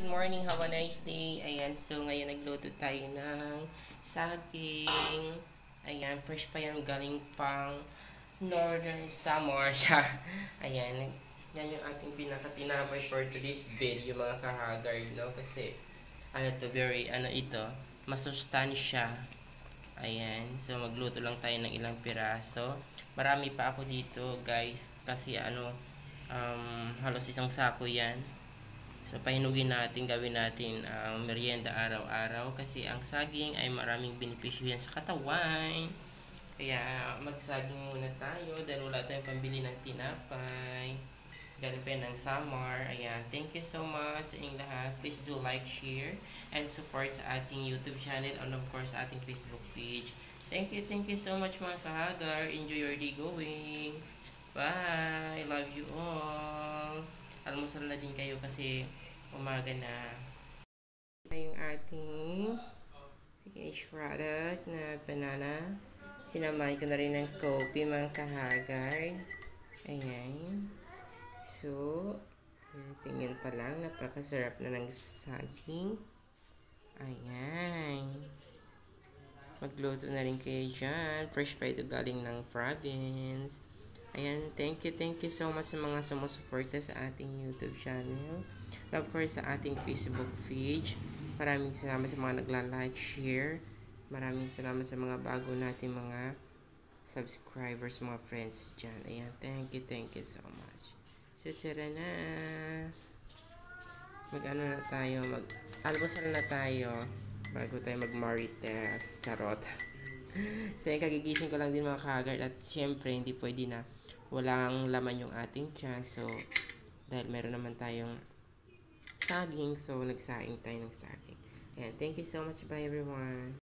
morning, have a nice day. Ayan, so ngayon nagluto tayo ng saging. Ayan, fresh pa yan, galing pang Northern Samar siya. Ayan, yan yung ating pinakatinapay for today's video mga kahagar, no? Kasi, ito, masustansya. Ayan, so magluto lang tayo ng ilang piraso. Marami pa ako dito, guys, kasi halos isang sako yan. So, pahinugin natin, gawin natin merienda araw-araw kasi ang saging ay maraming benepisyo yan sa katawan. Kaya, magsaging muna tayo dahil wala tayong pambili ng tinapay. Galing pa ng summer. Ayan, thank you so much sa inyong lahat. Please do like, share, and support sa ating YouTube channel and of course sa ating Facebook page. Thank you so much mga kahagar. Enjoy your day going. Bye! Love you all! Almusal na din kayo kasi umaga na. Ito yung ating finished product na banana. Sinamahin ko na rin ng coffee mga kahagard. Ayan. So, tingin pa lang. Napakasarap na ng saging. Ayan. Magluto na rin kayo dyan. Fresh pa ito galing ng province. Ayan, thank you so much sa mga sumusuporta sa ating YouTube channel. And of course, sa ating Facebook page. Maraming salamat sa mga nagla-like, share. Maraming salamat sa mga bago natin mga subscribers, mga friends dyan. Ayan, thank you so much. So, tara na. Na tayo, almusal na tayo bago tayo mag-marites. Charot. So, kagigising ko lang din mga kaagard at syempre, hindi pwede na walang laman yung ating tiyan. So, dahil meron naman tayong saging, so nagsaing tayo ng saging. Ayan, thank you so much. Bye everyone.